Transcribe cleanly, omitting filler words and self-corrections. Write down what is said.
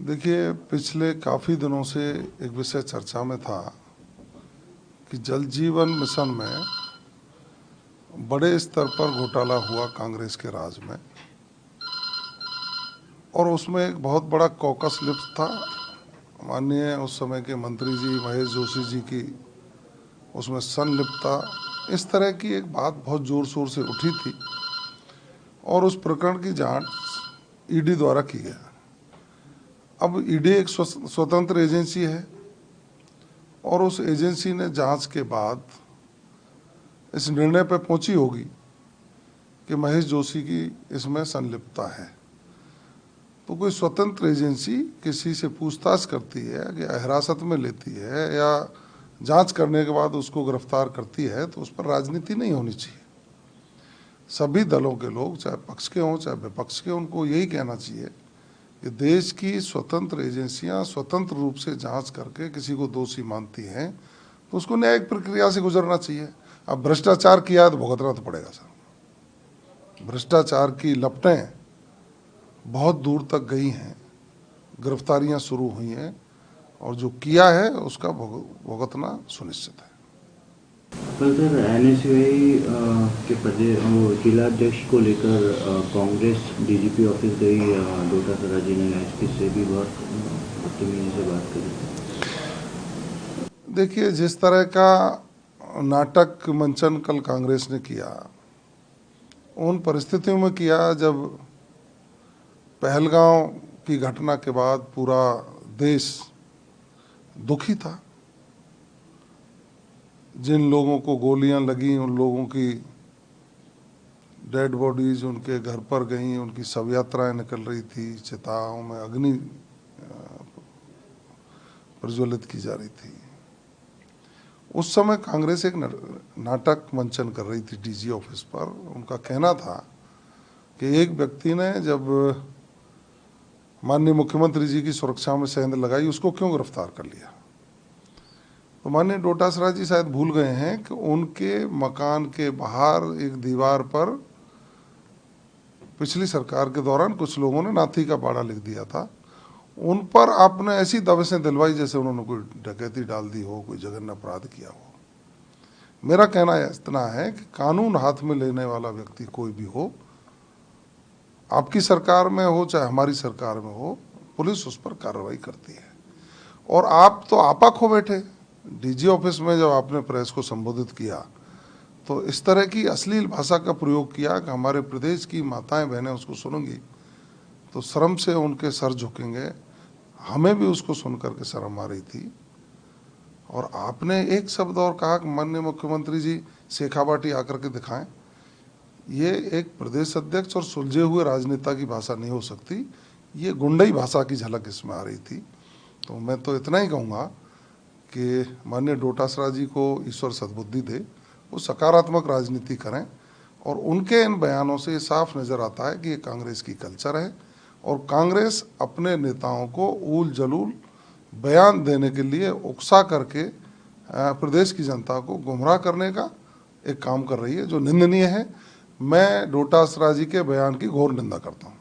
देखिए, पिछले काफ़ी दिनों से एक विषय चर्चा में था कि जल जीवन मिशन में बड़े स्तर पर घोटाला हुआ कांग्रेस के राज में, और उसमें एक बहुत बड़ा कॉकस लिप्स था। माननीय उस समय के मंत्री जी महेश जोशी जी की उसमें संलिप्तता, इस तरह की एक बात बहुत ज़ोर शोर से उठी थी, और उस प्रकरण की जांच ईडी द्वारा की गई। अब ईडी एक स्वतंत्र एजेंसी है, और उस एजेंसी ने जांच के बाद इस निर्णय पर पहुंची होगी कि महेश जोशी की इसमें संलिप्तता है। तो कोई स्वतंत्र एजेंसी किसी से पूछताछ करती है या हिरासत में लेती है या जांच करने के बाद उसको गिरफ्तार करती है, तो उस पर राजनीति नहीं होनी चाहिए। सभी दलों के लोग, चाहे पक्ष के हों चाहे विपक्ष के, उनको यही कहना चाहिए कि देश की स्वतंत्र एजेंसियां स्वतंत्र रूप से जांच करके किसी को दोषी मानती हैं तो उसको न्यायिक प्रक्रिया से गुजरना चाहिए। अब भ्रष्टाचार किया है तो भुगतना तो पड़ेगा सर। भ्रष्टाचार की लपटें बहुत दूर तक गई हैं, गिरफ्तारियां शुरू हुई हैं, और जो किया है उसका भुगतना सुनिश्चित है। कल सर एनएसयूआई के जिला अध्यक्ष को लेकर कांग्रेस डीजीपी ऑफिस गई, डोटासरा जी ने एसपी से भी बहुत बदतमीजी से बात करी। देखिए, जिस तरह का नाटक मंचन कल कांग्रेस ने किया, उन परिस्थितियों में किया जब पहलगांव की घटना के बाद पूरा देश दुखी था। जिन लोगों को गोलियां लगी, उन लोगों की डेड बॉडीज उनके घर पर गईं, उनकी शव यात्राएं निकल रही थी, चिताओं में अग्नि प्रज्वलित की जा रही थी। उस समय कांग्रेस एक नाटक मंचन कर रही थी डीजी ऑफिस पर। उनका कहना था कि एक व्यक्ति ने जब माननीय मुख्यमंत्री जी की सुरक्षा में सेंध लगाई, उसको क्यों गिरफ्तार कर लिया। तो माननीय डोटासरा जी शायद भूल गए हैं कि उनके मकान के बाहर एक दीवार पर पिछली सरकार के दौरान कुछ लोगों ने नाथी का पाड़ा लिख दिया था। उन पर आपने ऐसी दबिशें दिलवाई जैसे उन्होंने कोई डकैती डाल दी हो, कोई जघन्य अपराध किया हो। मेरा कहना इतना है कि कानून हाथ में लेने वाला व्यक्ति कोई भी हो, आपकी सरकार में हो चाहे हमारी सरकार में हो, पुलिस उस पर कार्रवाई करती है। और आप तो आपा खो बैठे डीजी ऑफिस में जब आपने प्रेस को संबोधित किया, तो इस तरह की अश्लील भाषा का प्रयोग किया कि हमारे प्रदेश की माताएं बहनें उसको सुनेंगी तो शर्म से उनके सर झुकेंगे। हमें भी उसको सुन करके शर्म आ रही थी। और आपने एक शब्द और कहा कि माननीय मुख्यमंत्री जी शेखाबाटी आकर के दिखाएं। ये एक प्रदेश अध्यक्ष और सुलझे हुए राजनेता की भाषा नहीं हो सकती, ये गुंडई भाषा की झलक इसमें आ रही थी। तो मैं तो इतना ही कहूँगा कि माननीय डोटासरा जी को ईश्वर सद्बुद्धि दे, वो सकारात्मक राजनीति करें। और उनके इन बयानों से साफ नज़र आता है कि ये कांग्रेस की कल्चर है, और कांग्रेस अपने नेताओं को ऊल जलूल बयान देने के लिए उकसा करके प्रदेश की जनता को गुमराह करने का एक काम कर रही है, जो निंदनीय है। मैं डोटासरा जी के बयान की घोर निंदा करता हूँ।